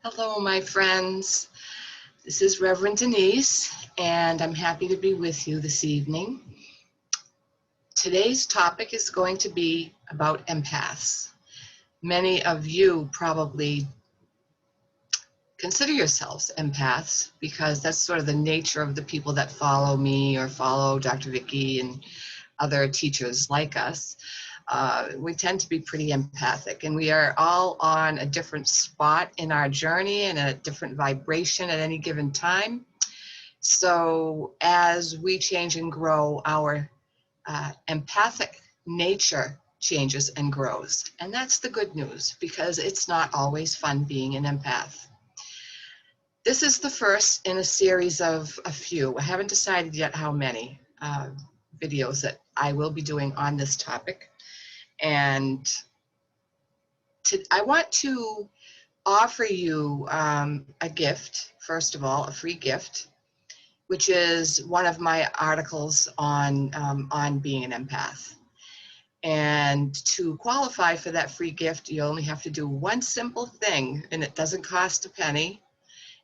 Hello, my friends. This is Reverend Denise, and I'm happy to be with you this evening. Today's topic is going to be about empaths. Many of you probably consider yourselves empaths because that's sort of the nature of the people that follow me or follow Dr. Vicky and other teachers like us. We tend to be pretty empathic, and we are all on a different spot in our journey and a different vibration at any given time. So as we change and grow, our empathic nature changes and grows. And that's the good news, because it's not always fun being an empath. This is the first in a series of a few. I haven't decided yet how many videos that I will be doing on this topic. And I want to offer you a gift, first of all, a free gift, which is one of my articles on being an empath. And to qualify for that free gift, you only have to do one simple thing, and it doesn't cost a penny,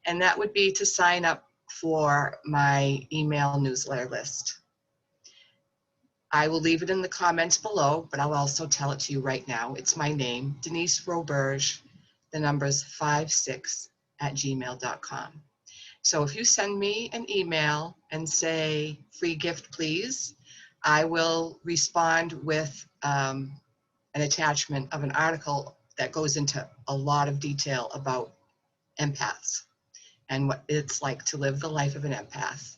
and that would be to sign up for my email newsletter list. I will leave it in the comments below, but I'll also tell it to you right now. It's my name, Denise Roberge, the number's 56@gmail.com. So if you send me an email and say, free gift, please, I will respond with an attachment of an article that goes into a lot of detail about empaths and what it's like to live the life of an empath.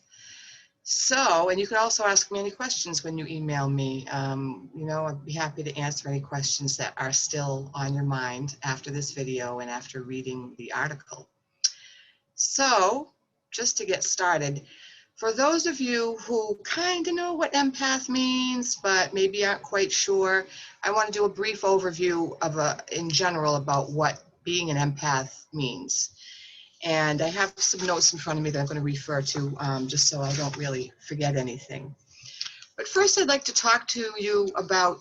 So, and you can also ask me any questions when you email me. I'd be happy to answer any questions that are still on your mind after this video and after reading the article. So, just to get started, for those of you who kind of know what empath means, but maybe aren't quite sure, I want to do a brief overview in general about what being an empath means. And I have some notes in front of me that I'm going to refer to just so I don't really forget anything. But first, I'd like to talk to you about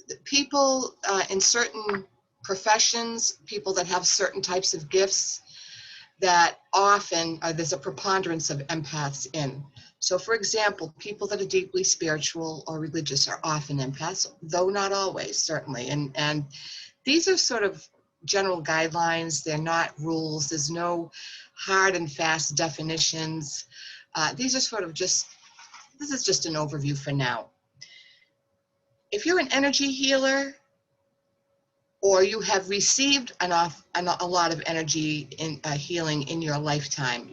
the people in certain professions, people that have certain types of gifts that often there's a preponderance of empaths in. So for example, people that are deeply spiritual or religious are often empaths, though not always, certainly. And these are sort of general guidelines. They're not rules. There's no hard and fast definitions. These are sort of this is just an overview for now. If you're an energy healer, or you have received a lot of energy in healing in your lifetime,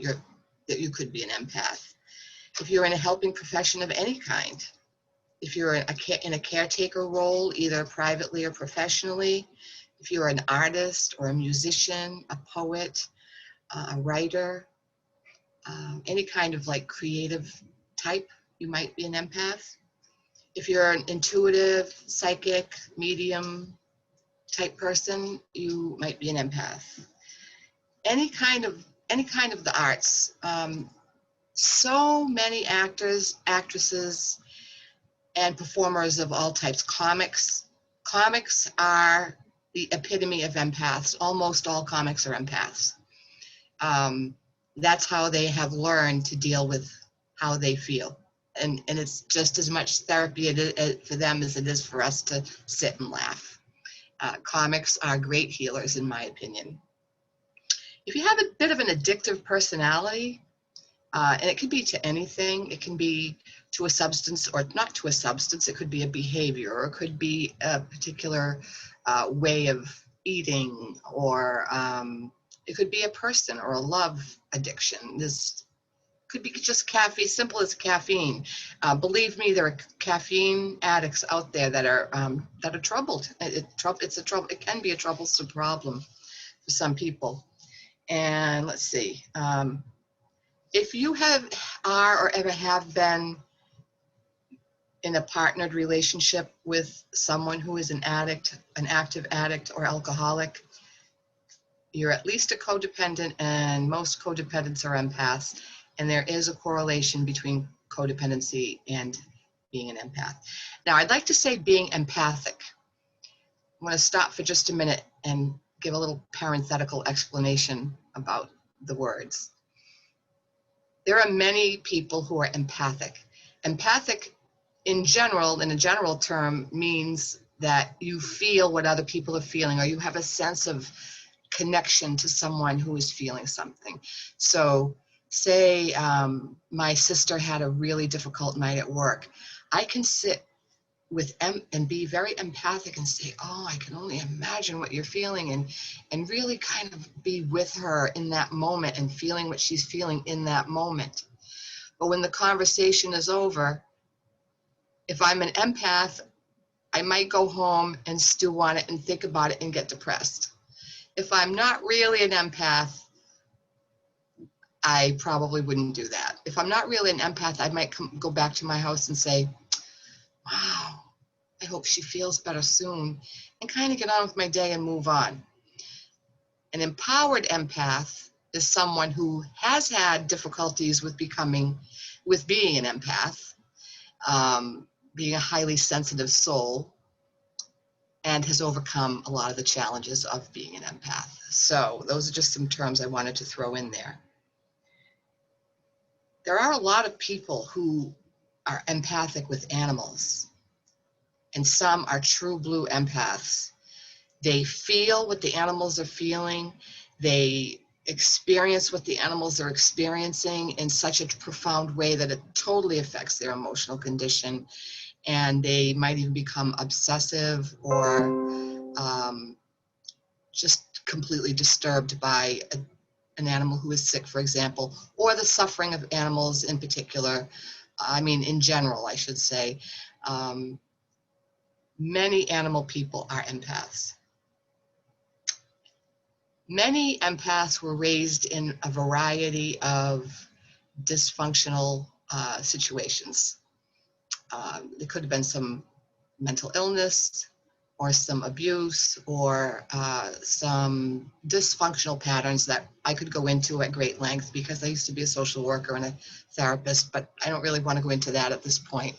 that you could be an empath. If you're in a helping profession of any kind, if you're in a caretaker role, either privately or professionally, if you're an artist or a musician, a poet, a writer, any kind of like creative type, you might be an empath. If you're an intuitive, psychic, medium type person, you might be an empath. Any kind of the arts. So many actors, actresses, and performers of all types. Comics are the epitome of empaths. Almost all comics are empaths. That's how they have learned to deal with how they feel. And it's just as much therapy for them as it is for us to sit and laugh. Comics are great healers, in my opinion. If you have a bit of an addictive personality, and it can be to anything, it can be to a substance or not to a substance, it could be a behavior, or it could be a particular way of eating, or it could be a person or a love addiction. This could be just caffeine, simple as caffeine. Believe me, there are caffeine addicts out there that are troubled. It can be a troublesome problem for some people. And let's see, if you are or ever have been in a partnered relationship with someone who is an addict, an active addict or alcoholic, you're at least a codependent, and most codependents are empaths. And there is a correlation between codependency and being an empath. Now, I'd like to say being empathic. I'm going to stop for just a minute and give a little parenthetical explanation about the words. There are many people who are empathic. Empathic in general, in a general term, means that you feel what other people are feeling, or you have a sense of connection to someone who is feeling something. So say my sister had a really difficult night at work. I can sit with and be very empathic and say, oh, I can only imagine what you're feeling, and really kind of be with her in that moment and feeling what she's feeling in that moment. But when the conversation is over, if I'm an empath, I might go home and stew on it and think about it and get depressed. If I'm not really an empath, I probably wouldn't do that. If I'm not really an empath, I might go back to my house and say, wow, I hope she feels better soon, and kind of get on with my day and move on. An empowered empath is someone who has had difficulties with being an empath, being a highly sensitive soul, and has overcome a lot of the challenges of being an empath. So those are just some terms I wanted to throw in there. There are a lot of people who are empathic with animals, and some are true blue empaths. They feel what the animals are feeling. They experience what the animals are experiencing in such a profound way that it totally affects their emotional condition. And they might even become obsessive or just completely disturbed by an animal who is sick, for example, or the suffering of animals in particular. I mean, in general, I should say. Many animal people are empaths. Many empaths were raised in a variety of dysfunctional situations. There could have been some mental illness, or some abuse, or some dysfunctional patterns that I could go into at great length, because I used to be a social worker and a therapist, but I don't really want to go into that at this point.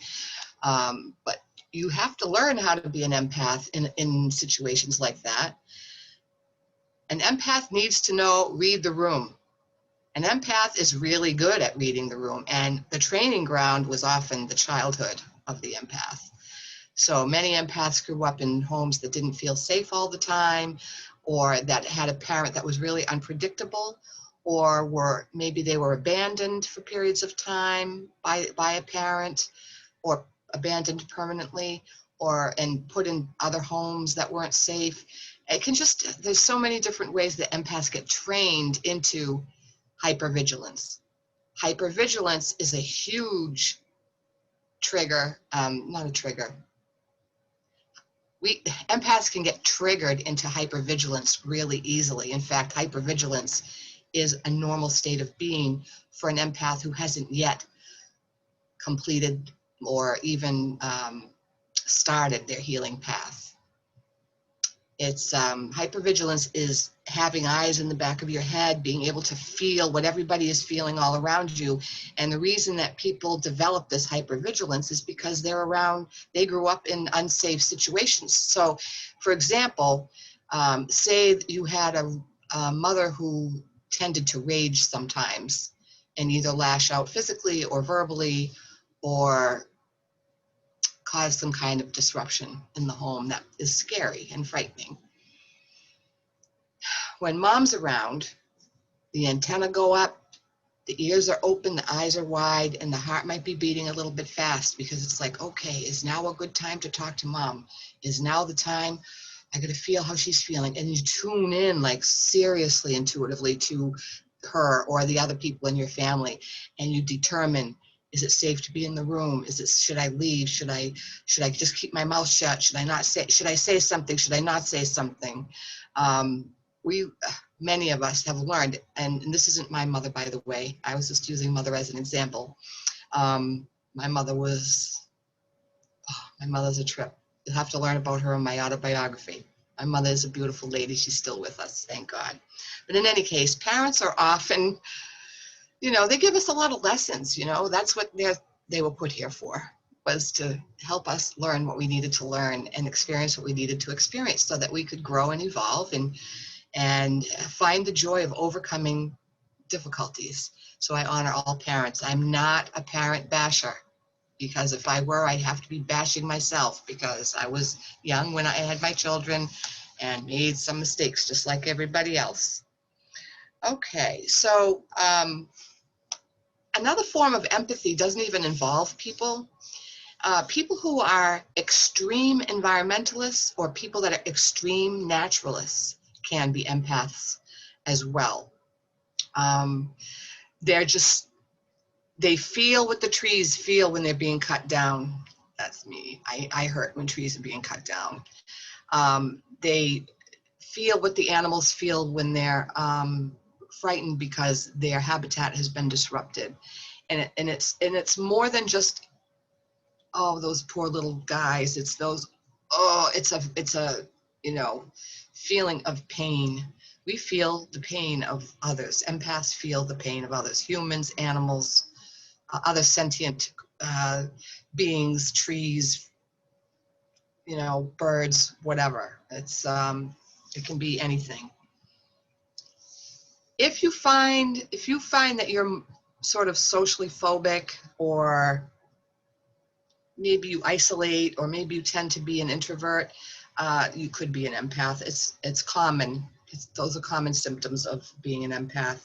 But you have to learn how to be an empath in situations like that. An empath needs to read the room. An empath is really good at reading the room, and the training ground was often the childhood of the empath. So many empaths grew up in homes that didn't feel safe all the time, or that had a parent that was really unpredictable, or maybe they were abandoned for periods of time by a parent, or abandoned permanently, and put in other homes that weren't safe. There's so many different ways that empaths get trained into hypervigilance. Hypervigilance is a huge trigger, not a trigger. Empaths can get triggered into hypervigilance really easily. In fact, hypervigilance is a normal state of being for an empath who hasn't yet completed or even started their healing path. It's hypervigilance is having eyes in the back of your head, being able to feel what everybody is feeling all around you. And the reason that people develop this hypervigilance is because they grew up in unsafe situations. So, for example, say you had a mother who tended to rage sometimes and either lash out physically or verbally, or cause some kind of disruption in the home that is scary and frightening. When mom's around, the antennae go up, the ears are open, the eyes are wide, and the heart might be beating a little bit fast, because it's like, okay, is now a good time to talk to mom? Is now the time? I got to feel how she's feeling. And you tune in, like, seriously, intuitively to her or the other people in your family, and you determine, is it safe to be in the room? Should I leave? Should I just keep my mouth shut? Should I say something? Should I not say something? Many of us have learned, and this isn't my mother, by the way. I was just using mother as an example. My mother's a trip. You'll have to learn about her in my autobiography. My mother is a beautiful lady. She's still with us, thank God. But in any case, parents are often, they give us a lot of lessons. That's what they were put here for, was to help us learn what we needed to learn and experience what we needed to experience, so that we could grow and evolve and and find the joy of overcoming difficulties. So I honor all parents. I'm not a parent basher, because if I were, I'd have to be bashing myself, because I was young when I had my children and made some mistakes just like everybody else. Okay, so another form of empathy doesn't even involve people. People who are extreme environmentalists or people that are extreme naturalists can be empaths as well. They're just, they feel what the trees feel when they're being cut down. That's me. I hurt when trees are being cut down. They feel what the animals feel when they're frightened because their habitat has been disrupted. And it's more than just, oh, those poor little guys. It's those, oh, it's a feeling of pain. We feel the pain of others. Empaths feel the pain of others. Humans, animals, other sentient beings, trees, birds, whatever. It can be anything. If you find that you're sort of socially phobic, or maybe you isolate, or maybe you tend to be an introvert, you could be an empath. It's common. Those are common symptoms of being an empath.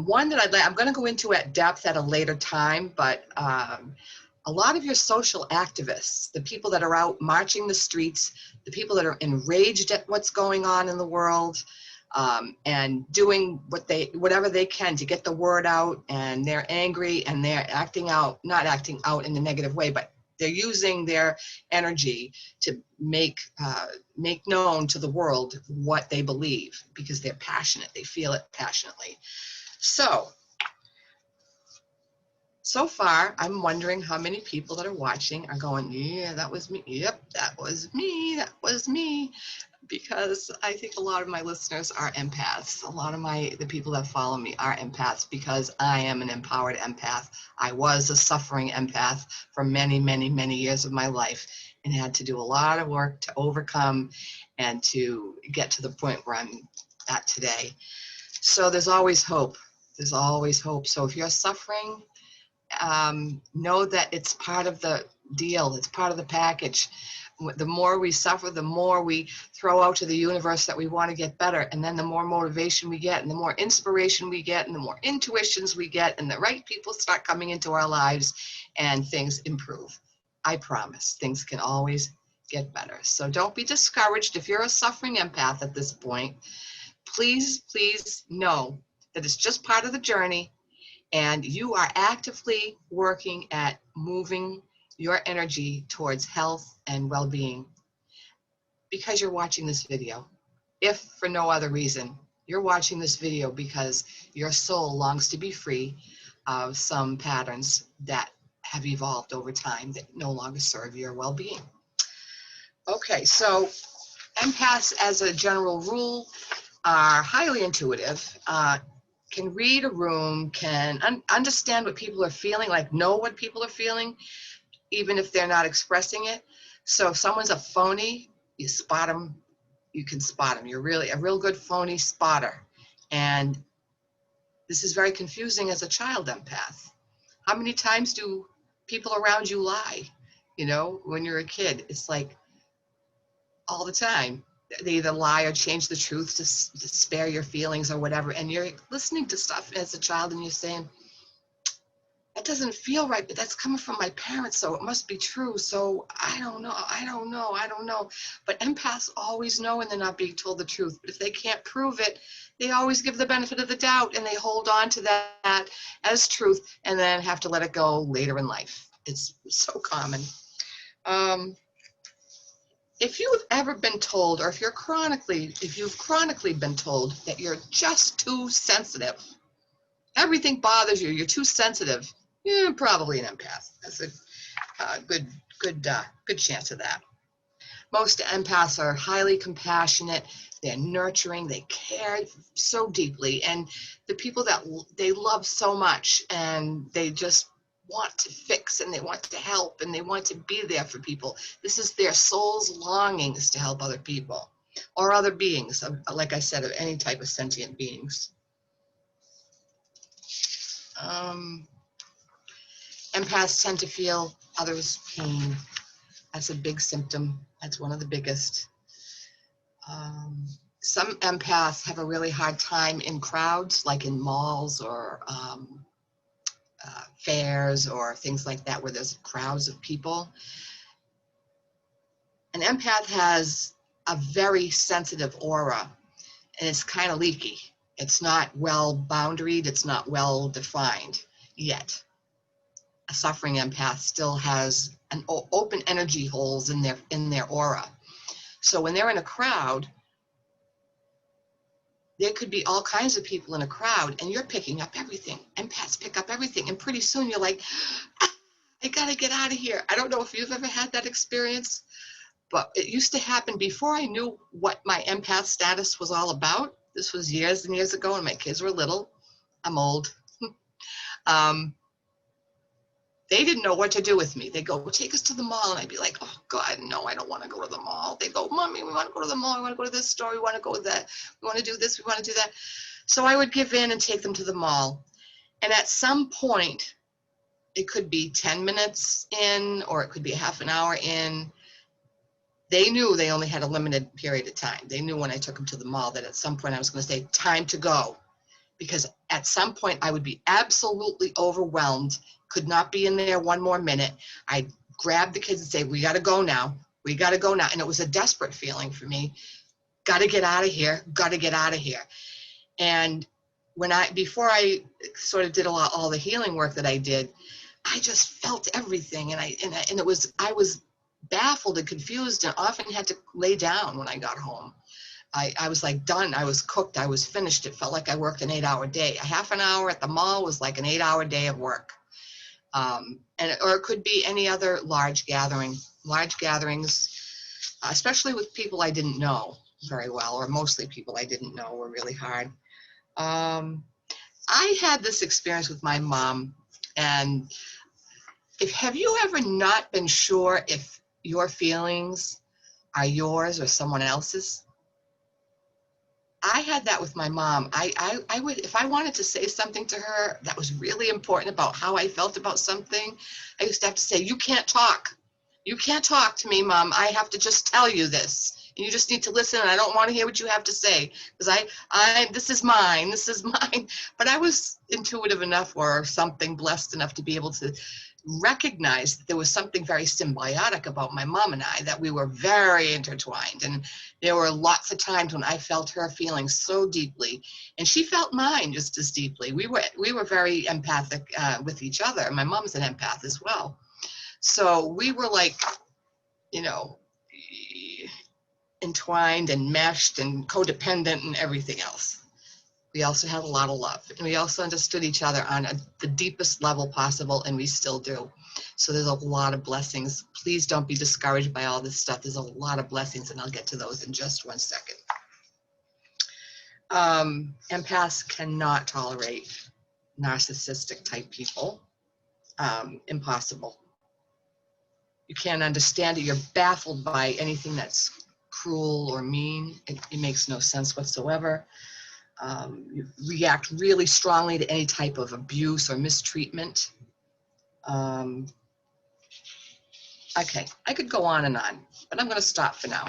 One that I'm going to go into at depth at a later time, but a lot of your social activists, the people that are out marching the streets, the people that are enraged at what's going on in the world, and doing whatever they can to get the word out, and they're angry and they're not acting out in a negative way, but they're using their energy to make known to the world what they believe, because they're passionate, they feel it passionately. So far, I'm wondering how many people that are watching are going, yeah, that was me. Yep, that was me. That was me. Because I think a lot of my listeners are empaths. A lot of the people that follow me are empaths, because I am an empowered empath. I was a suffering empath for many, many, many years of my life, and had to do a lot of work to overcome and to get to the point where I'm at today. So there's always hope. There's always hope. So if you're suffering, know that it's part of the deal. It's part of the package. The more we suffer, the more we throw out to the universe that we want to get better. And then the more motivation we get, and the more inspiration we get, and the more intuitions we get, and the right people start coming into our lives, and things improve. I promise things can always get better. So don't be discouraged if you're a suffering empath at this point. Please, please know that it's just part of the journey, and you are actively working at moving your energy towards health and well-being, because you're watching this video. If for no other reason, you're watching this video because your soul longs to be free of some patterns that have evolved over time that no longer serve your well-being. Okay, so empaths, as a general rule, are highly intuitive, can read a room, can understand what people are feeling, like know what people are feeling, even if they're not expressing it. So if someone's a phony, you spot them, you can spot them. You're really a real good phony spotter. And this is very confusing as a child empath. How many times do people around you lie? When you're a kid, it's like all the time. They either lie or change the truth to spare your feelings or whatever. And you're listening to stuff as a child and you're saying, that doesn't feel right, but that's coming from my parents, so it must be true. So I don't know. But empaths always know when they're not being told the truth. But if they can't prove it, they always give the benefit of the doubt, and they hold on to that as truth, and then have to let it go later in life. It's so common. If you've ever been told, or if you've chronically been told that you're just too sensitive, everything bothers you, you're too sensitive, you're probably an empath. That's a good chance of that. Most empaths are highly compassionate, they're nurturing, they care so deeply, and the people that they love so much, and they just want to fix, and they want to help, and they want to be there for people. This is their soul's longings, to help other people. or other beings, like I said, of any type of sentient beings. Empaths tend to feel others' pain. That's a big symptom. That's one of the biggest. Some empaths have a really hard time in crowds, like in malls or fairs or things like that, where there's crowds of people. An empath has a very sensitive aura, and it's kind of leaky. It's not well boundaried. It's not well defined yet. A suffering empath still has an open energy holes in their aura. So when they're in a crowd, there could be all kinds of people in a crowd, and you're picking up everything. Empaths pick up everything, and pretty soon you're like, ah, I gotta get out of here. I don't know if you've ever had that experience, but it used to happen before I knew what my empath status was all about. This was years and years ago, and my kids were little. I'm old. They didn't know what to do with me. They go, well, take us to the mall. And I'd be like, oh, God, no, I don't want to go to the mall. They go, Mommy, we want to go to the mall. We want to go to this store. We want to go to that. We want to do this. We want to do that. So I would give in and take them to the mall. And at some point, it could be 10 minutes in, or it could be a half an hour in. They knew they only had a limited period of time. They knew when I took them to the mall that at some point I was going to say, time to go. Because at some point I would be absolutely overwhelmed, could not be in there one more minute. I'd grab the kids and say, we got to go now. We got to go now. And it was a desperate feeling for me. Got to get out of here. Got to get out of here. And before I sort of did all the healing work that I did, I just felt everything. And I was baffled and confused, and often had to lay down when I got home. I was like done. I was cooked. I was finished. It felt like I worked an 8-hour day. A half an hour at the mall was like an 8-hour day of work. Or it could be any other large gathering. Large gatherings, especially with people I didn't know very well, or mostly people I didn't know, were really hard. I had this experience with my mom, and have you ever not been sure if your feelings are yours or someone else's? I had that with my mom. I would, if I wanted to say something to her that was really important about how I felt about something, I used to have to say, you can't talk. You can't talk to me, Mom. I have to just tell you this. And you just need to listen, and I don't want to hear what you have to say, because this is mine, this is mine. But I was intuitive enough, or something, blessed enough to be able to recognize that there was something very symbiotic about my mom and I, that we were very intertwined. And there were lots of times when I felt her feeling so deeply, and she felt mine just as deeply. We were very empathic with each other. My mom's an empath as well. So we were like, entwined and meshed and codependent and everything else. We also had a lot of love, and we also understood each other on the deepest level possible, and we still do. So there's a lot of blessings. Please don't be discouraged by all this stuff. There's a lot of blessings, and I'll get to those in just one second. Empaths cannot tolerate narcissistic type people. Impossible. You can't understand it. You're baffled by anything that's cruel or mean. It makes no sense whatsoever. You react really strongly to any type of abuse or mistreatment. Okay, I could go on and on, but I'm going to stop for now.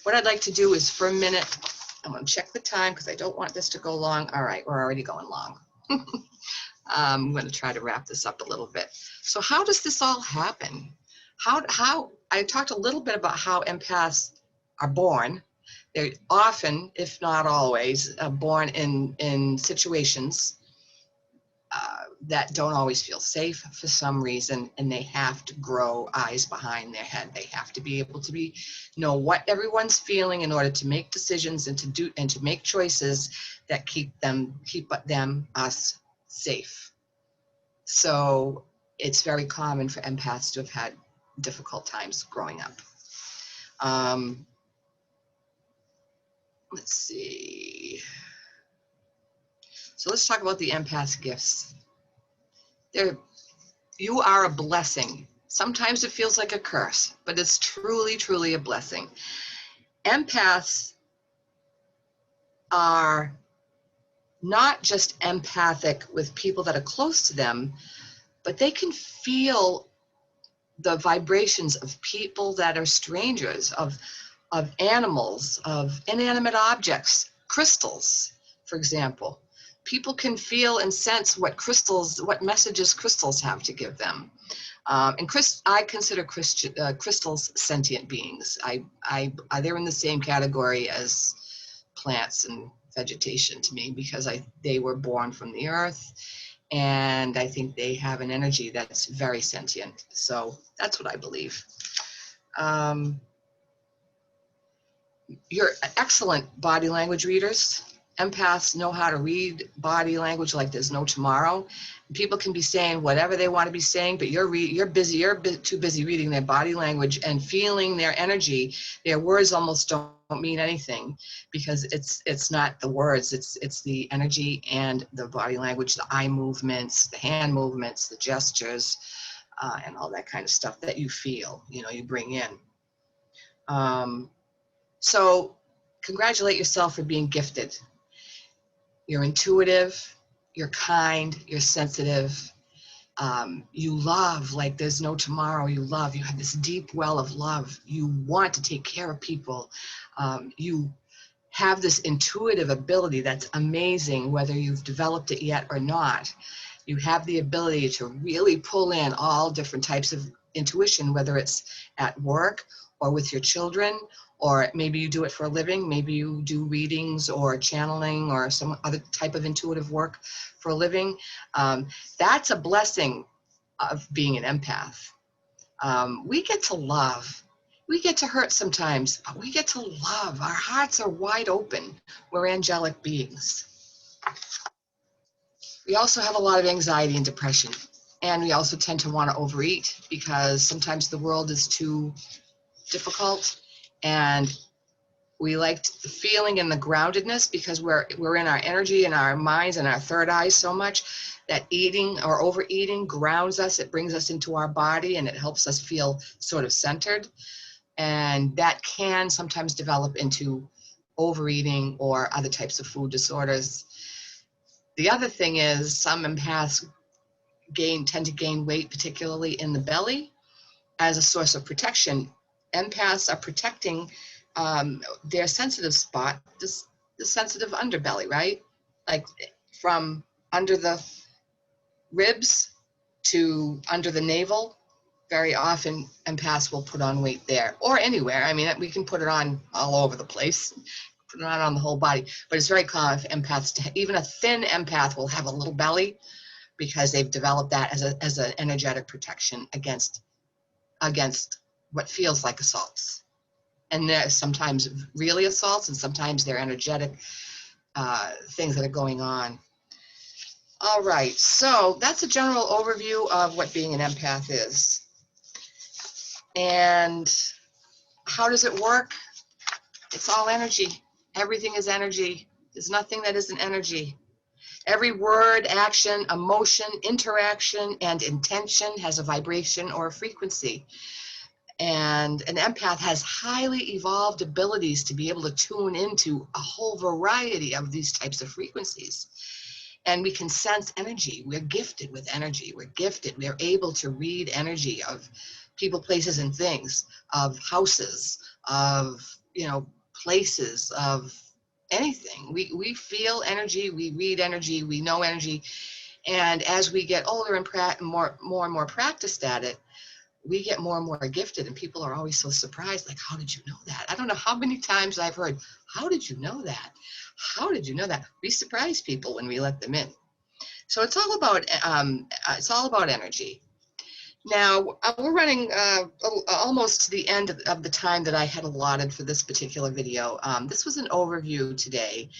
What I'd like to do is, for a minute, I'm going to check the time because I don't want this to go long. All right, we're already going long. I'm going to try to wrap this up a little bit. So how does this all happen? How I talked a little bit about how empaths are born. They're often, if not always, born in situations that don't always feel safe for some reason, and they have to grow eyes behind their head. They have to be able to know what everyone's feeling in order to make decisions and to make choices that keep us safe. So it's very common for empaths to have had difficult times growing up. Let's see. So let's talk about the empath's gifts. You are a blessing. Sometimes it feels like a curse, but it's truly, truly a blessing. Empaths are not just empathic with people that are close to them, but they can feel the vibrations of people that are strangers, of animals, of inanimate objects, crystals, for example. People can feel and sense what messages crystals have to give them. I consider crystals sentient beings. They're in the same category as plants and vegetation to me, because they were born from the earth, and I think they have an energy that's very sentient. So that's what I believe. You're excellent body language readers. Empaths know how to read body language like there's no tomorrow. People can be saying whatever they want to be saying, but you're busy. You're too busy reading their body language and feeling their energy. Their words almost don't mean anything, because it's not the words. It's the energy and the body language, the eye movements, the hand movements, the gestures, and all that kind of stuff that you feel. You bring in. So congratulate yourself for being gifted. You're intuitive, you're kind, you're sensitive. You love like there's no tomorrow. You have this deep well of love. You want to take care of people. You have this intuitive ability that's amazing, whether you've developed it yet or not. You have the ability to really pull in all different types of intuition, whether it's at work or with your children, or maybe you do it for a living. Maybe you do readings or channeling or some other type of intuitive work for a living. That's a blessing of being an empath. We get to love. We get to hurt sometimes, but we get to love. Our hearts are wide open. We're angelic beings. We also have a lot of anxiety and depression. And we also tend to want to overeat, because sometimes the world is too difficult, and we like the feeling and the groundedness, because we're in our energy and our minds and our third eyes so much that eating or overeating grounds us. It brings us into our body, and it helps us feel sort of centered. And that can sometimes develop into overeating or other types of food disorders. The other thing is, some empaths tend to gain weight, particularly in the belly, as a source of protection. Empaths are protecting their sensitive spot, the sensitive underbelly, right? Like from under the ribs to under the navel. Very often empaths will put on weight there, or anywhere. I mean, we can put it on all over the place, put it on the whole body, but it's very common for empaths to, even a thin empath will have a little belly, because they've developed that as an energetic protection against what feels like assaults. And there's sometimes really assaults, and sometimes they're energetic things that are going on. All right, so that's a general overview of what being an empath is. And how does it work? It's all energy. Everything is energy. There's nothing that isn't energy. Every word, action, emotion, interaction, and intention has a vibration or a frequency. And an empath has highly evolved abilities to be able to tune into a whole variety of these types of frequencies. And we can sense energy. We're gifted with energy. We're gifted. We're able to read energy of people, places, and things, of houses, of, places, of anything. We feel energy. We read energy. We know energy. And as we get older and more and more practiced at it, we get more and more gifted, and people are always so surprised, like, how did you know that? I don't know how many times I've heard, how did you know that? How did you know that? We surprise people when we let them in. So it's all about energy. Now, we're running almost to the end of the time that I had allotted for this particular video. This was an overview today,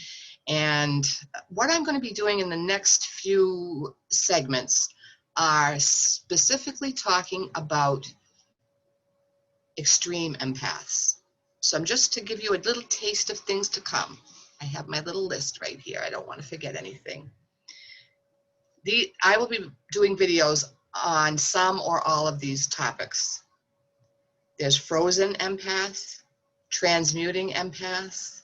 and what I'm going to be doing in the next few segments are specifically talking about extreme empaths. So I'm just to give you a little taste of things to come. I have my little list right here. I don't want to forget anything. I will be doing videos on some or all of these topics. There's frozen empaths, transmuting empaths,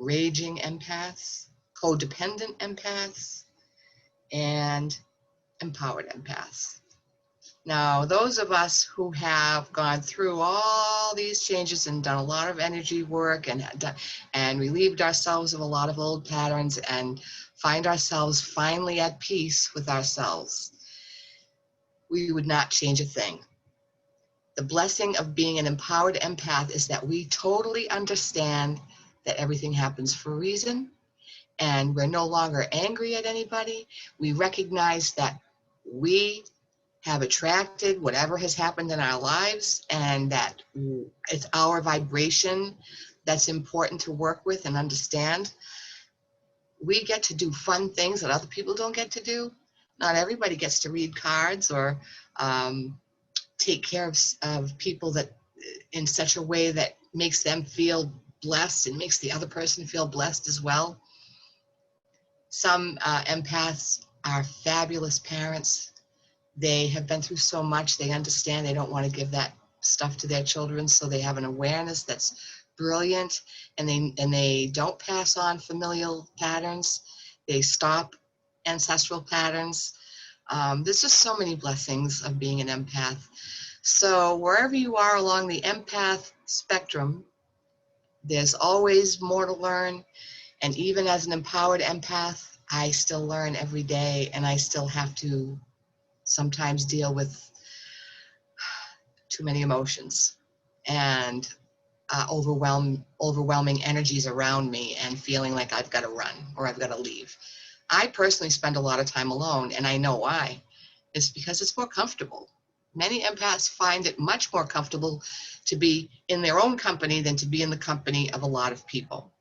raging empaths, codependent empaths, and empowered empaths. Now, those of us who have gone through all these changes and done a lot of energy work and relieved ourselves of a lot of old patterns and find ourselves finally at peace with ourselves, we would not change a thing. The blessing of being an empowered empath is that we totally understand that everything happens for a reason, and we're no longer angry at anybody. We recognize that we have attracted whatever has happened in our lives, and that it's our vibration that's important to work with and understand. We get to do fun things that other people don't get to do. Not everybody gets to read cards or take care of people that in such a way that makes them feel blessed and makes the other person feel blessed as well. Some empaths are fabulous parents. They have been through so much, they understand they don't want to give that stuff to their children, so they have an awareness that's brilliant, and they don't pass on familial patterns. They stop ancestral patterns. There's just so many blessings of being an empath. So wherever you are along the empath spectrum, there's always more to learn. And even as an empowered empath, I still learn every day, and I still have to sometimes deal with too many emotions and overwhelming energies around me and feeling like I've got to run or I've got to leave. I personally spend a lot of time alone, and I know why. It's because it's more comfortable. Many empaths find it much more comfortable to be in their own company than to be in the company of a lot of people.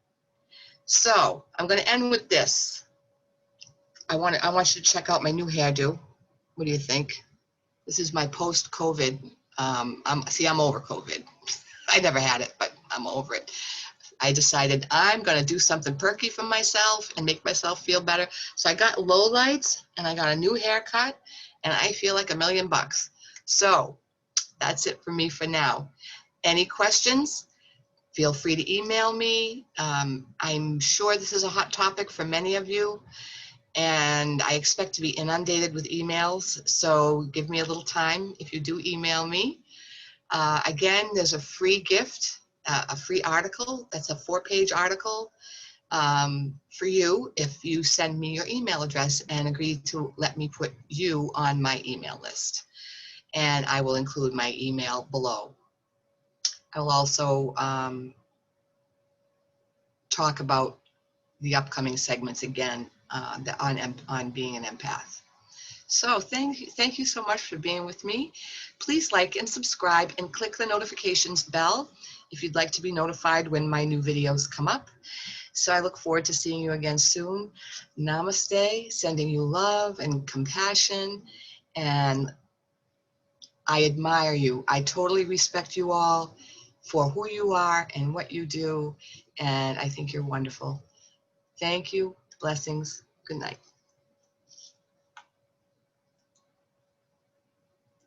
So I'm going to end with this. I want you to check out my new hairdo. What do you think? This is my post-COVID. I'm over COVID. I never had it, but I'm over it. I decided I'm going to do something perky for myself and make myself feel better. So I got low lights and I got a new haircut, and I feel like $1,000,000. So that's it for me for now. Any questions? Feel free to email me. I'm sure this is a hot topic for many of you, and I expect to be inundated with emails. So give me a little time if you do email me. Again, there's a free gift, a free article. That's a 4-page article for you if you send me your email address and agree to let me put you on my email list. And I will include my email below. I will also talk about the upcoming segments again on being an empath. So thank you so much for being with me. Please like and subscribe and click the notifications bell if you'd like to be notified when my new videos come up. So I look forward to seeing you again soon. Namaste, sending you love and compassion, and I admire you. I totally respect you all for who you are and what you do, and I think you're wonderful. Thank you. Blessings. Good night.